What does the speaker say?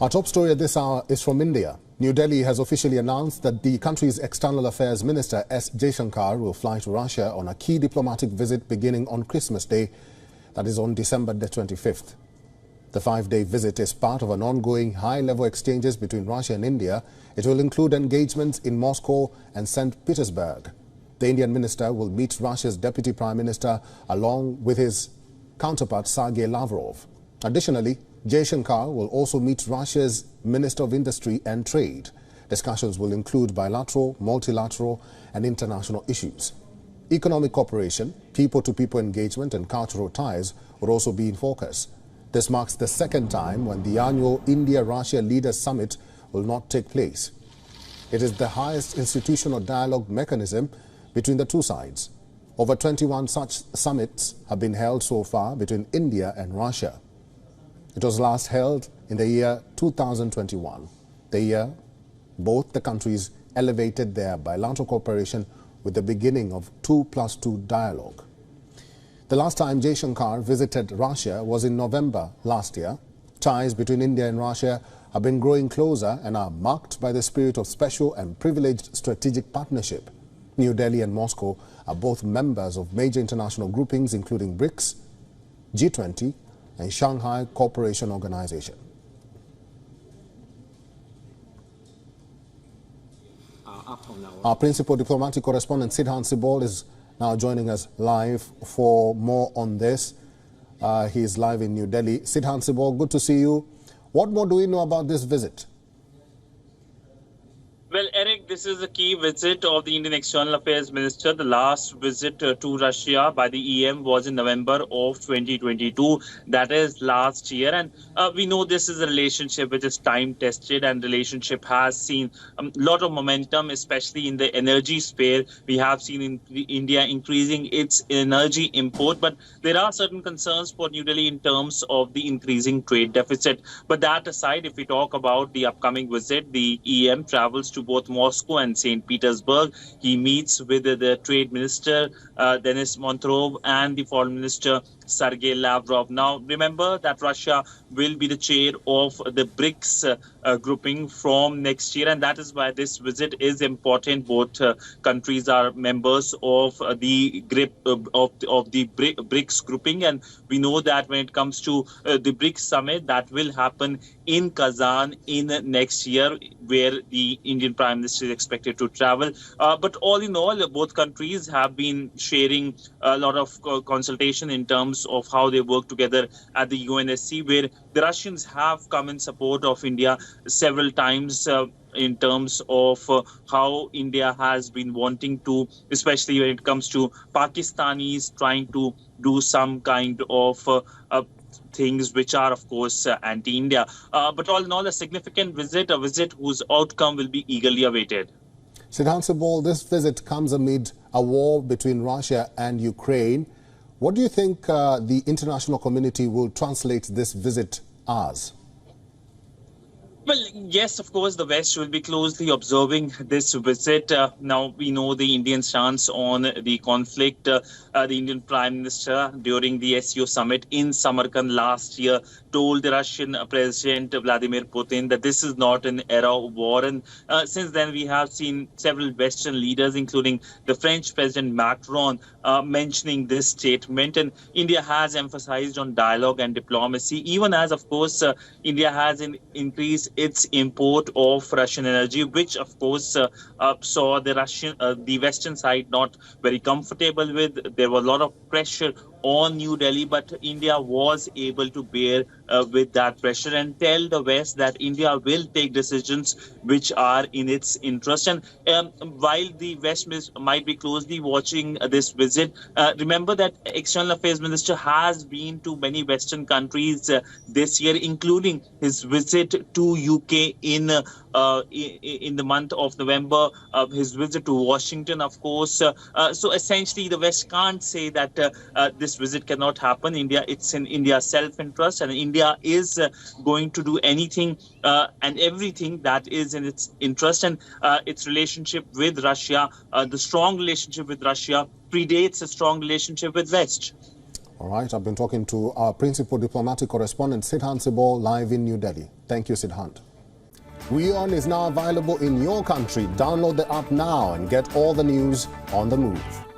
Our top story at this hour is from India. New Delhi has officially announced that the country's External Affairs Minister S Jaishankar will fly to Russia on a key diplomatic visit beginning on Christmas Day, that is on December the 25th. The 5-day visit is part of an ongoing high-level exchanges between Russia and India. It will include engagements in Moscow and St Petersburg. The Indian minister will meet Russia's Deputy Prime Minister along with his counterpart Sergei Lavrov. Additionally, Jaishankar will also meet Russia's Minister of Industry and Trade. Discussions will include bilateral, multilateral and international issues. Economic cooperation, people-to-people engagement and cultural ties will also be in focus. This marks the second time when the annual India-Russia Leaders Summit will not take place. It is the highest institutional dialogue mechanism between the two sides. Over 21 such summits have been held so far between India and Russia. It was last held in the year 2021, the year both the countries elevated their bilateral cooperation with the beginning of 2+2 dialogue. The last time Jaishankar visited Russia was in November last year. Ties between India and Russia have been growing closer and are marked by the spirit of special and privileged strategic partnership. New Delhi and Moscow are both members of major international groupings including BRICS, G20 and Shanghai Cooperation Organization. Our principal diplomatic correspondent Sidhan Sibol is now joining us live for more on this. He is live in New Delhi. Sidhan Sibol, good to see you. What more do we know about this visit? Well, Eric, this is a key visit of the Indian External Affairs Minister. The last visit to Russia by the EM was in November of 2022. That is last year. And we know this is a relationship which is time-tested, and relationship has seen a lot of momentum, especially in the energy sphere. We have seen India increasing its energy import, but there are certain concerns for New Delhi in terms of the increasing trade deficit. But that aside, if we talk about the upcoming visit, the EM travels to both Moscow and St Petersburg. He meets with the Trade Minister, Denis Montrov, and the Foreign Minister, Sergei Lavrov. Now, remember that Russia will be the chair of the BRICS grouping from next year, and that is why this visit is important. Both countries are members of the BRICS grouping, and we know that when it comes to the BRICS summit, that will happen in Kazan in next year, where the Indian Prime Minister is expected to travel. But all in all, both countries have been sharing a lot of consultation in terms of how they work together at the UNSC, where the Russians have come in support of India several times in terms of how India has been wanting to, especially when it comes to Pakistanis trying to do some kind of things which are, of course, anti-India. But all in all, a significant visit, a visit whose outcome will be eagerly awaited. Sidhan Sibol, this visit comes amid a war between Russia and Ukraine. What do you think the international community will translate this visit as? Well, yes, of course, the West will be closely observing this visit. Now, we know the Indian stance on the conflict. The Indian Prime Minister during the SCO summit in Samarkand last year told the Russian President Vladimir Putin that this is not an era of war. And since then, we have seen several Western leaders, including the French President Macron, mentioning this statement. And India has emphasized on dialogue and diplomacy, even as, of course, India has increased its import of Russian energy, which, of course, saw the Western side not very comfortable with. There was a lot of pressure on New Delhi, but India was able to bear with that pressure and tell the West that India will take decisions which are in its interest. And while the West might be closely watching this visit, remember that External Affairs Minister has been to many Western countries this year, including his visit to UK in the month of November, his visit to Washington, of course. So essentially, the West can't say that this visit cannot happen. It's in India's self-interest, and India is going to do anything and everything that is in its interest. And its relationship with Russia, the strong relationship with Russia, predates a strong relationship with West. All right, I've been talking to our principal diplomatic correspondent, Sidhant Sibol, live in New Delhi. Thank you, Sidhant. WION is now available in your country. Download the app now and get all the news on the move.